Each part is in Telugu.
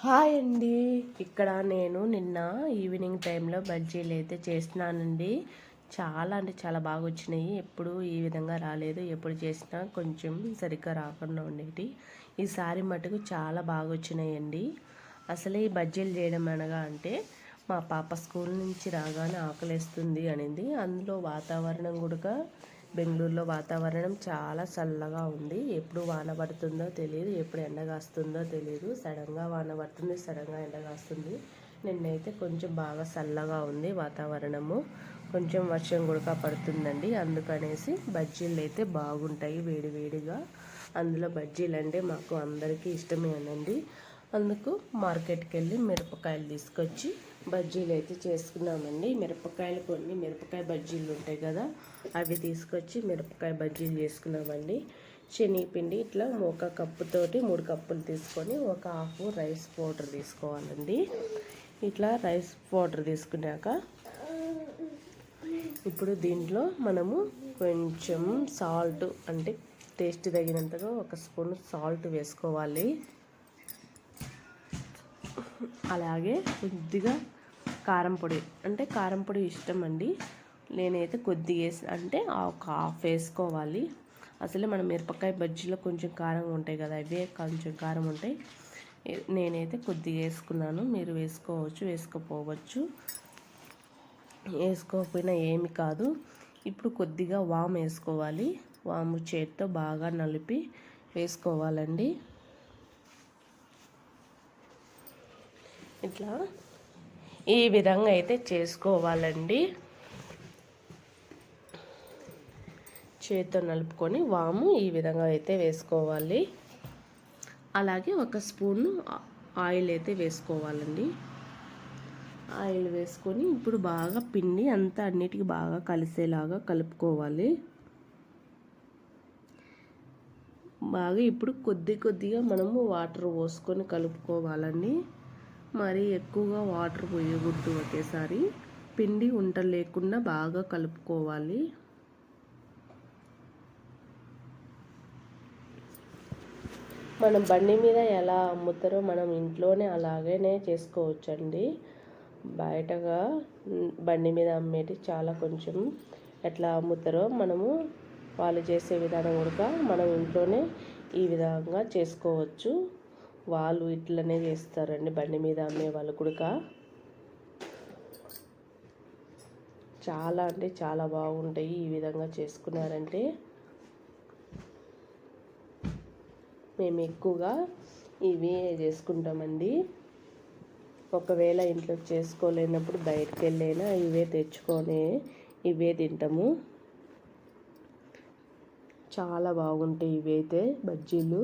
హాయ్ అండి. ఇక్కడ నేను నిన్న ఈవినింగ్ టైంలో బజ్జీలు అయితే చేస్తున్నానండి. చాలా అంటే చాలా బాగా వచ్చినాయి. ఎప్పుడు ఈ విధంగా రాలేదు. ఎప్పుడు చేసినా కొంచెం సరిగ్గా రాకుండా ఉండేటి. ఈసారి మటుకు చాలా బాగా వచ్చినాయండి. అసలు ఈ బజ్జీలు చేయడం అనగా అంటే మా పాప స్కూల్ నుంచి రాగానే ఆకలేస్తుంది అనింది. అందులో వాతావరణం కూడా బెంగళూరులో వాతావరణం చాలా చల్లగా ఉంది. ఎప్పుడు వాన పడుతుందో తెలియదు, ఎప్పుడు ఎండ కాస్తుందో తెలియదు. సడన్గా వాన పడుతుంది, సడన్గా ఎండ కాస్తుంది. నిన్నైతే కొంచెం బాగా చల్లగా ఉంది వాతావరణము. కొంచెం వర్షం కూడా పడుతుందండి. అందుకనేసి బజ్జీలు అయితే బాగుంటాయి వేడి వేడిగా. అందులో బజ్జీలు అంటే మాకు అందరికీ ఇష్టమేనండి. అందుకు మార్కెట్కి వెళ్ళి మిరపకాయలు తీసుకొచ్చి బజ్జీలు అయితే చేసుకున్నామండి. మిరపకాయ బజ్జీలు ఉంటాయి కదా, అవి తీసుకొచ్చి మిరపకాయ బజ్జీలు చేసుకున్నామండి. శనగపిండి ఇట్లా ఒక కప్పుతోటి 3 కప్పులు తీసుకొని ఒక హాఫ్ రైస్ పౌడర్ తీసుకోవాలండి. ఇట్లా రైస్ పౌడర్ తీసుకున్నాక ఇప్పుడు దీంట్లో మనము కొంచెం సాల్ట్, అంటే టేస్ట్ తగినంతగా 1 స్పూన్ సాల్ట్ వేసుకోవాలి. అలాగే కొద్దిగా కారం పొడి, అంటే కారం పొడి ఇష్టం అండి. నేనైతే కొద్దిగా అంటే ఒక హాఫ్ వేసుకోవాలి. అసలే మన మిరపకాయ బజ్జీలో కొంచెం కారంగా ఉంటాయి కదా, అవే కొంచెం కారం ఉంటాయి. నేనైతే కొద్దిగా వేసుకున్నాను. మీరు వేసుకోవచ్చు, వేసుకోపోవచ్చు. వేసుకోకపోయినా ఏమి కాదు. ఇప్పుడు కొద్దిగా వాము వేసుకోవాలి. వాము చేతితో బాగా నలిపి వేసుకోవాలండి. ఇట్లా ఈ విధంగా అయితే చేసుకోవాలండి. చేతితో నలుపుకొని వాము ఈ విధంగా అయితే వేసుకోవాలి. అలాగే 1 స్పూను ఆయిల్ అయితే వేసుకోవాలండి. ఆయిల్ వేసుకొని ఇప్పుడు బాగా పిండి అంతా అన్నిటికీ బాగా కలిసేలాగా కలుపుకోవాలి. బాగా ఇప్పుడు కొద్దిగా మనము వాటర్ పోసుకొని కలుపుకోవాలండి. మరి ఎక్కువగా వాటర్ పోయకూడదు ఒకేసారి. పిండి ఉంట లేకుండా బాగా కలుపుకోవాలి. మనం బండి మీద ఎలా అమ్ముతారో మనం ఇంట్లోనే అలాగనే చేసుకోవచ్చండి. బయటగా బండి మీద అమ్మేటి చాలా కొంచెం ఎట్లా అమ్ముతారో వాళ్ళు చేసే విధానం కూడా మనం ఇంట్లోనే ఈ విధంగా చేసుకోవచ్చు. వాళ్ళు ఇట్లనే చేస్తారండి, బండి మీద అమ్మే వాళ్ళు కూడా. చాలా అంటే చాలా బాగుంటాయి ఈ విధంగా చేసుకున్నారంటే. మేము ఎక్కువగా ఇవే చేసుకుంటామండి. ఒకవేళ ఇంట్లో చేసుకోలేనప్పుడు బయటకు వెళ్ళైనా ఇవే తెచ్చుకొని ఇవే తింటాము. చాలా బాగుంటాయి ఇవైతే బజ్జీలు.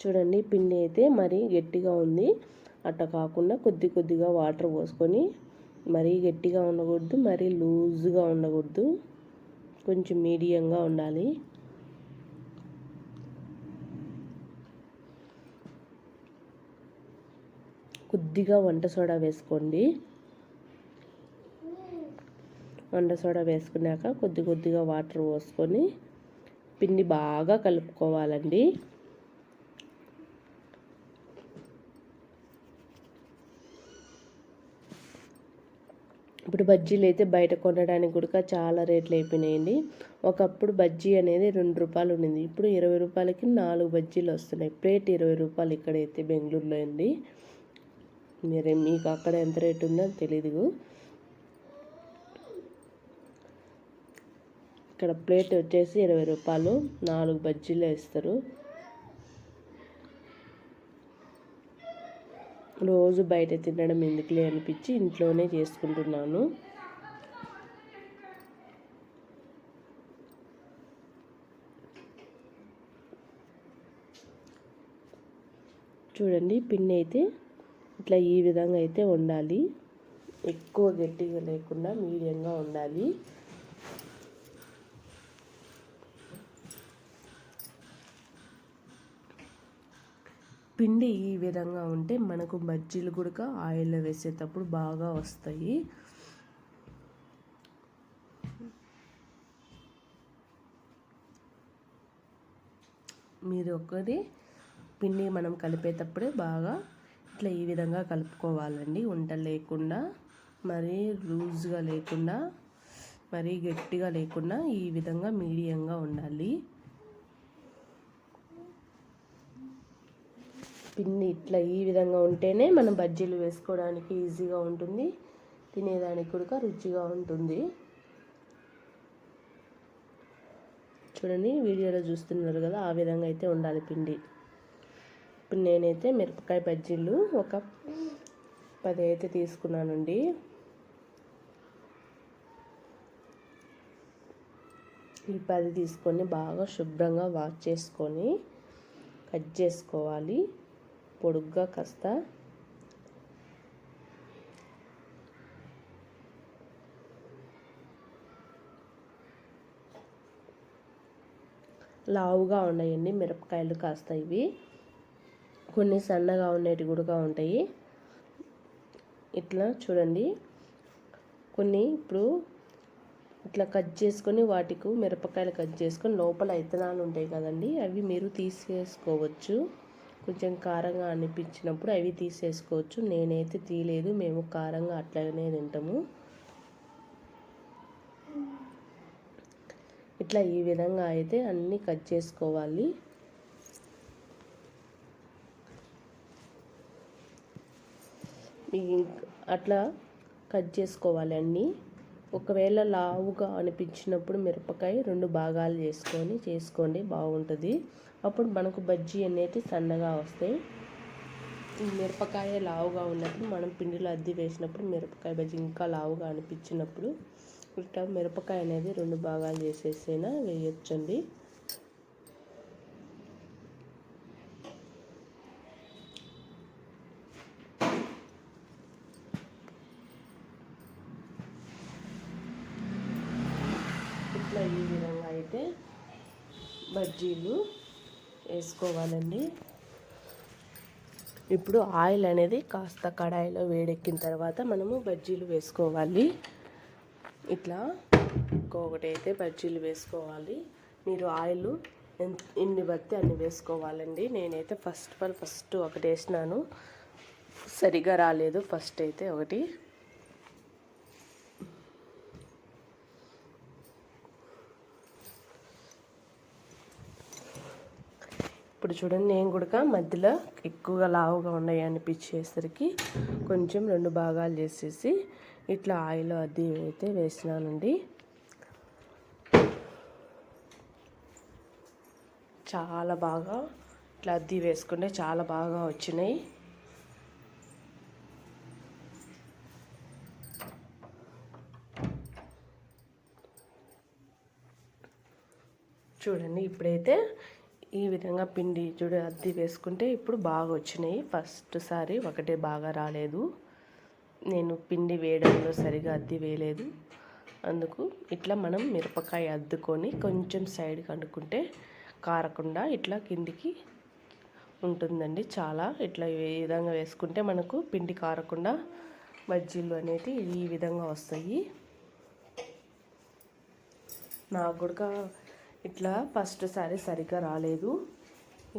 చూడండి, పిండి అయితే మరీ గట్టిగా ఉంది. అట్లా కాకుండా కొద్దిగా వాటర్ పోసుకొని, మరీ గట్టిగా ఉండకూడదు, మరీ లూజ్గా ఉండకూడదు, కొంచెం మీడియంగా ఉండాలి. కొద్దిగా వంట సోడా వేసుకోండి. వంట సోడా వేసుకున్నాక కొద్దిగా వాటర్ పోసుకొని పిండి బాగా కలుపుకోవాలండి. ఇప్పుడు బజ్జీలు అయితే బయట కొనడానికి కూడా చాలా రేట్లు అయిపోయినాయండి. ఒకప్పుడు బజ్జీ అనేది 2 రూపాయలు ఉండింది. ఇప్పుడు 20 రూపాయలకి 4 బజ్జీలు వస్తున్నాయి. ప్లేట్ 20 రూపాయలు ఇక్కడైతే బెంగళూరులో అండి. మీకు అక్కడ ఎంత రేటు ఉందో తెలియదు. ఇక్కడ ప్లేట్ వచ్చేసి 20 రూపాయలు, 4 బజ్జీలు వేస్తారు. రోజు బయట తినడం ఎందుకులే అనిపించి ఇంట్లోనే చేసుకుంటున్నాను. చూడండి, పిండి అయితే ఇట్లా ఈ విధంగా అయితే ఉండాలి. ఎక్కువ గట్టిగా లేకుండా మీడియంగా ఉండాలి. పిండి ఈ విధంగా ఉంటే మనకు బజ్జీలు కూడా ఆయిల్లో వేసేటప్పుడు బాగా వస్తాయి. మీరు ఒకటి పిండి మనం కలిపేటప్పుడే బాగా ఇట్లా ఈ విధంగా కలుపుకోవాలండి. ఉండలు లేకుండా, మరీ లూజ్గా లేకుండా, మరీ గట్టిగా లేకుండా ఈ విధంగా మీడియంగా ఉండాలి. పిండి ఇట్లా ఈ విధంగా ఉంటేనే మనం బజ్జీలు వేసుకోవడానికి ఈజీగా ఉంటుంది, తినేదానికి కూడా రుచిగా ఉంటుంది. చూడండి వీడియోలో చూస్తున్నారు కదా, ఆ విధంగా అయితే ఉండాలి పిండి. ఇప్పుడు నేనైతే మిరపకాయ బజ్జీలు ఒక 10 అయితే తీసుకున్నానండి. ఈ 10 తీసుకొని బాగా శుభ్రంగా వాష్ చేసుకొని కట్ చేసుకోవాలి పొడుగ్గా కాస్త. లావుగా ఉన్నాయండి మిరపకాయలు కాస్త. ఇవి కొన్ని సన్నగా ఉండేవి కూడా ఉంటాయి. ఇట్లా చూడండి, కొన్ని ఇప్పుడు ఇట్లా కట్ చేసుకొని వాటికి మిరపకాయలు కట్ చేసుకొని లోపల ఇత్తనాలు ఉంటాయి కదండి, అవి మీరు తీసేసుకోవచ్చు. కొంచెం కారంగా అనిపించినప్పుడు అవి తీసేసుకోవచ్చు. నేనైతే తీయలేదు, మేము కారంగా అట్లాగనే తింటాము. ఇట్లా ఈ విధంగా అయితే అన్నీ కట్ చేసుకోవాలి. అట్లా కట్ చేసుకోవాలి అన్నీ. ఒకవేళ లావుగా అనిపించినప్పుడు మిరపకాయ 2 భాగాలు చేసుకోండి, బాగుంటుంది. అప్పుడు మనకు బజ్జీ అనేది సన్నగా వస్తాయి. ఈ మిరపకాయ లావుగా ఉన్నప్పుడు మనం పిండిలో అద్ది వేసినప్పుడు మిరపకాయ బజ్జీ ఇంకా లావుగా అనిపించినప్పుడు ఇట్లా మిరపకాయ అనేది 2 భాగాలు చేసేసైనా వేయొచ్చండి. ఇట్లా ఈ విధంగా అయితే బజ్జీలు వేసుకోవాలండి. ఇప్పుడు ఆయిల్ అనేది కాస్త కడాయిలో వేడెక్కిన తర్వాత మనము బజ్జీలు వేసుకోవాలి. ఇట్లా ఇంకొకటి అయితే బజ్జీలు వేసుకోవాలి. మీరు ఆయిల్ ఎన్ని బట్టి అన్ని వేసుకోవాలండి. నేనైతే ఫస్ట్ ఒకటి వేసినాను, సరిగా రాలేదు. ఫస్ట్ అయితే ఒకటి. ఇప్పుడు చూడండి, నేను కూడా మధ్యలో ఎక్కువగా లావుగా ఉన్నాయి అనిపించేసరికి కొంచెం 2 భాగాలు చేసేసి ఇట్లా ఆయిల్ అద్ది అయితే వేసినానండి. చాలా బాగా ఇట్లా అద్ది వేసుకుంటే చాలా బాగా వచ్చినాయి. చూడండి, ఇప్పుడైతే ఈ విధంగా పిండి అద్ది వేసుకుంటే ఇప్పుడు బాగా వచ్చినాయి. ఫస్ట్ సారి ఒకటే బాగా రాలేదు, నేను పిండి వేయడంలో సరిగా అద్ది వేయలేదు. అందుకు ఇట్లా మనం మిరపకాయ అద్దుకొని కొంచెం సైడ్కి అనుకుంటే కారకుండా ఇట్లా కిందికి ఉంటుందండి. చాలా ఇట్లా ఈ విధంగా వేసుకుంటే మనకు పిండి కారకుండా బజ్జీలు అనేది ఈ విధంగా వస్తాయి. నాకు కూడా ఇట్లా ఫస్ట్ సారి సరిగ్గా రాలేదు.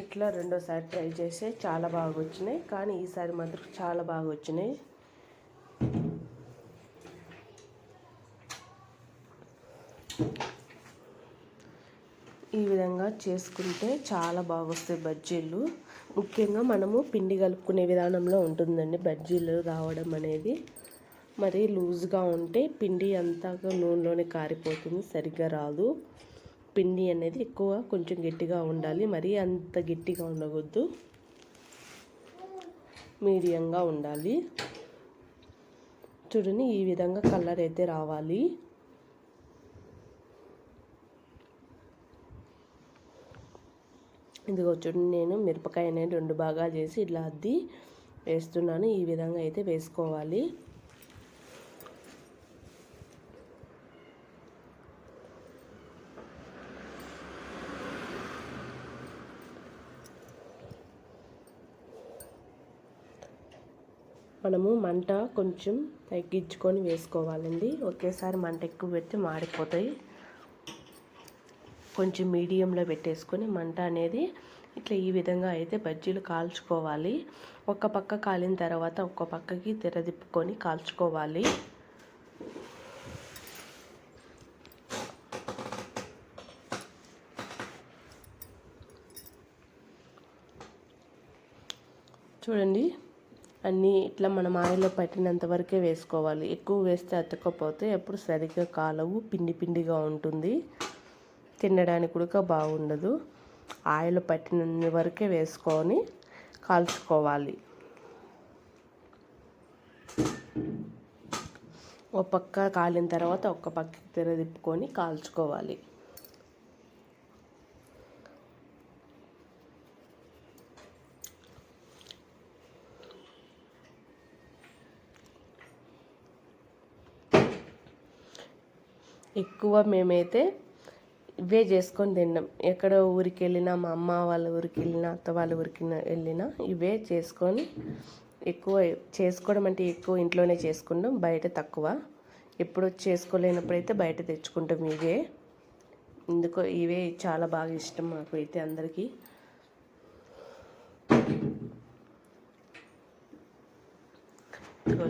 ఇట్లా రెండోసారి ట్రై చేస్తే చాలా బాగా వచ్చినాయి, కానీ ఈసారి మాత్రం చాలా బాగా వచ్చినాయి. ఈ విధంగా చేసుకుంటే చాలా బాగా వస్తాయి బజ్జీలు. ముఖ్యంగా మనము పిండి కలుపుకునే విధానంలో ఉంటుందండి బజ్జీలు రావడం అనేది. మరి లూజ్గా ఉంటే పిండి అంతా నూనెలోనే కారిపోతుంది, సరిగ్గా రాదు. పిండి అనేది ఎక్కువ కొంచెం గట్టిగా ఉండాలి, మరీ అంత గట్టిగా ఉండకూడదు, మీడియంగా ఉండాలి. చూడండి, ఈ విధంగా కలర్ అయితే రావాలి. ఇదిగో చూడండి, నేను మిరపకాయ అనేది 2 భాగాలు చేసి ఇట్లా అద్ది వేస్తున్నాను. ఈ విధంగా అయితే వేసుకోవాలి. మనము మంట కొంచెం తగ్గించుకొని వేసుకోవాలండి. ఒకేసారి మంట ఎక్కువ పెడితే మాడిపోతాయి. కొంచెం మీడియంలో పెట్టేసుకొని మంట అనేది ఇట్లా ఈ విధంగా అయితే బజ్జీలు కాల్చుకోవాలి. ఒక పక్క కాలిన తర్వాత ఒక్క పక్కకి తిరదిప్పుకొని కాల్చుకోవాలి. చూడండి, అన్నీ ఇట్లా మనం ఆయిల్లో పట్టినంత వరకే వేసుకోవాలి. ఎక్కువ వేస్తే అతుక్కపోతే ఎప్పుడు సరిగ్గా కాలవు, పిండి పిండిగా ఉంటుంది, తినడానికి కూడా బాగుండదు. ఆయిల్ పట్టిన వరకే వేసుకొని కాల్చుకోవాలి. ఒక పక్క కాలిన తర్వాత ఒక్క పక్కకి తిరదిప్పుకొని కాల్చుకోవాలి. ఎక్కువ మేమైతే ఇవే చేసుకొని తిన్నాం. ఎక్కడ ఊరికి వెళ్ళినా, మా అమ్మ వాళ్ళ ఊరికి వెళ్ళినా, అత్త వాళ్ళ ఊరికి వెళ్ళినా ఇవే చేసుకొని, ఎక్కువ చేసుకోవడం అంటే ఎక్కువ ఇంట్లోనే చేసుకుంటాం, బయట తక్కువ. ఎప్పుడు చేసుకోలేనప్పుడైతే బయట తెచ్చుకుంటాం ఇవే. ఎందుకో ఇవే చాలా బాగా ఇష్టం మాకు అయితే అందరికీ.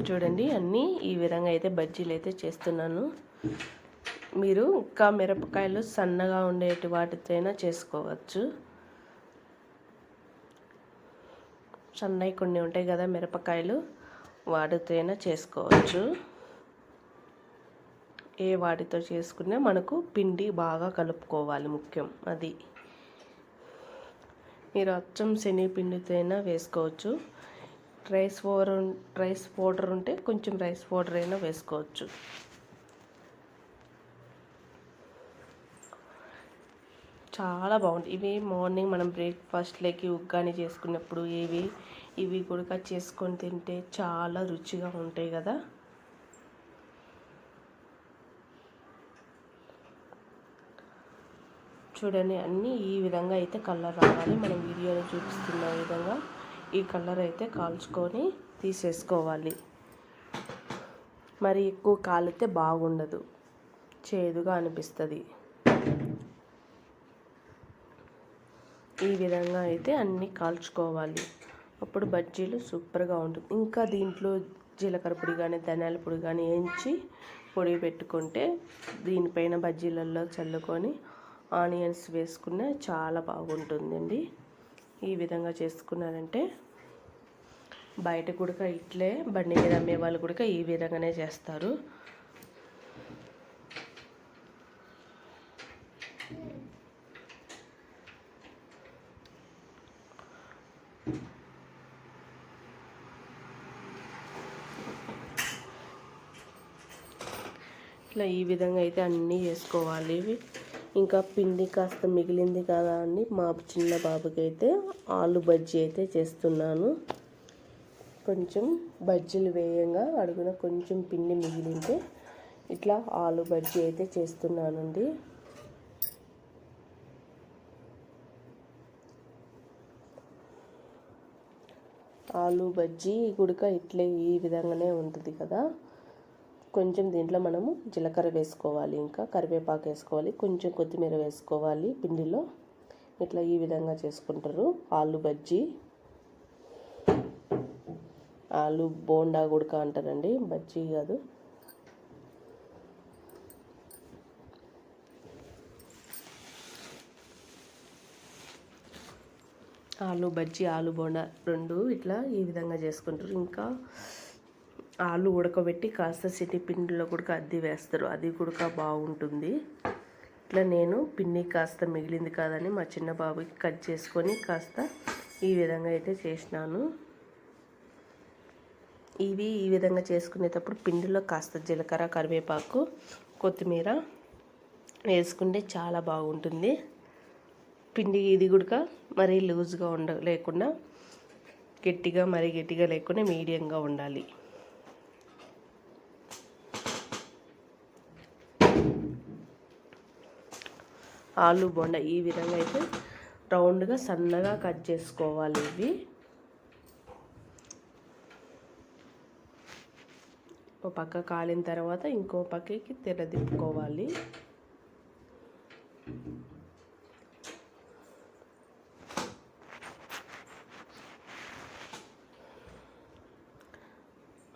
చూడండి, అన్నీ ఈ విధంగా అయితే బజ్జీలు అయితే చేస్తున్నాను. మీరు ఇంకా మిరపకాయలు సన్నగా ఉండేటి వాటితోనైనా చేసుకోవచ్చు. సన్నవి కొన్ని ఉంటాయి కదా మిరపకాయలు, వాటితోనైనా చేసుకోవచ్చు. ఏ వాటితో చేసుకున్నా మనకు పిండి బాగా కలుపుకోవాలి, ముఖ్యం అది. మీరు అచ్చం శనగపిండితో అయినా వేసుకోవచ్చు. రైస్ పౌడర్ ఉంటే కొంచెం రైస్ పౌడర్ అయినా వేసుకోవచ్చు. చాలా బాగుంటాయి ఇవి. మార్నింగ్ మనం బ్రేక్ఫాస్ట్లోకి ఉగ్గాని చేసుకున్నప్పుడు ఇవి కూడా చేసుకొని తింటే చాలా రుచిగా ఉంటాయి కదా. చూడండి, అన్నీ ఈ విధంగా అయితే కలర్ రావాలి. మనం వీడియోలో చూపిస్తున్న విధంగా ఈ కలర్ అయితే కాల్చుకొని తీసేసుకోవాలి. మరి ఎక్కువ కాలితే బాగుండదు, చేదుగా అనిపిస్తుంది. ఈ విధంగా అయితే అన్నీ కాల్చుకోవాలి. అప్పుడు బజ్జీలు సూపర్గా ఉంటుంది. ఇంకా దీంట్లో జీలకర్ర పొడి కానీ ధనియాల పొడి కానీ వేయించి పొడి పెట్టుకుంటే దీనిపైన బజ్జీలలో చల్లుకొని ఆనియన్స్ వేసుకున్న చాలా బాగుంటుందండి. ఈ విధంగా చేసుకున్నారంటే బయట కూడా ఇట్లే బండి మీద అమ్మే వాళ్ళు కూడా ఈ విధంగానే చేస్తారు. ఇట్లా ఈ విధంగా అయితే అన్నీ వేసుకోవాలి. ఇంకా పిండి కాస్త మిగిలింది కదా అని మా చిన్న బాబుకి అయితే ఆలు బజ్జీ అయితే చేస్తున్నాను. కొంచెం బజ్జీలు వేయంగా అడుగున కొంచెం పిండి మిగిలింటే ఇట్లా ఆలు బజ్జీ అయితే చేస్తున్నానండి. ఆలు బజ్జీ గుడక ఇట్లే ఈ విధంగానే ఉంటుంది కదా. కొంచెం దీంట్లో మనము జీలకర్ర వేసుకోవాలి, ఇంకా కరివేపాకు వేసుకోవాలి, కొంచెం కొత్తిమీర వేసుకోవాలి పిండిలో. ఇట్లా ఈ విధంగా చేసుకుంటారు ఆలు బజ్జీ. ఆలు బోండా గుడక అంటారండి, బజ్జీ కాదు. ఆలు బజ్జీ, ఆలు బోండా రెండు ఇట్లా ఈ విధంగా చేసుకుంటారు. ఇంకా ఆలు ఉడకబెట్టి కాస్త పిండిలో కూడా అద్ది వేస్తారు, అది కూడా బాగుంటుంది. ఇట్లా నేను పిండి కాస్త మిగిలింది కాదని మా చిన్న బాబుకి కట్ చేసుకొని కాస్త ఈ విధంగా అయితే చేసినాను. ఇవి ఈ విధంగా చేసుకునేటప్పుడు పిండిలో కాస్త జీలకర్ర, కరివేపాకు, కొత్తిమీర వేసుకుంటే చాలా బాగుంటుంది. పిండి ఇది కూడా మరీ లూజ్గా లేకుండా మరీ గట్టిగా లేకుండా మీడియంగా ఉండాలి. ఆలు బోండా ఈ విధంగా అయితే రౌండ్గా సన్నగా కట్ చేసుకోవాలి. ఇవి ఒక పక్క కాలిన తర్వాత ఇంకో పక్కకి తిరదిప్పుకోవాలి.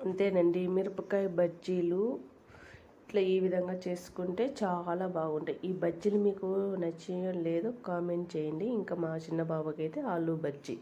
అంతేనండి, మిరపకాయ బజ్జీలు ఇట్లా ఈ విధంగా చేసుకుంటే చాలా బాగుంటాయి. ఈ బజ్జీలు మీకు నచ్చిన లేదో కామెంట్ చేయండి. ఇంకా మా చిన్న బాబుకి అయితే ఆలు బజ్జీ.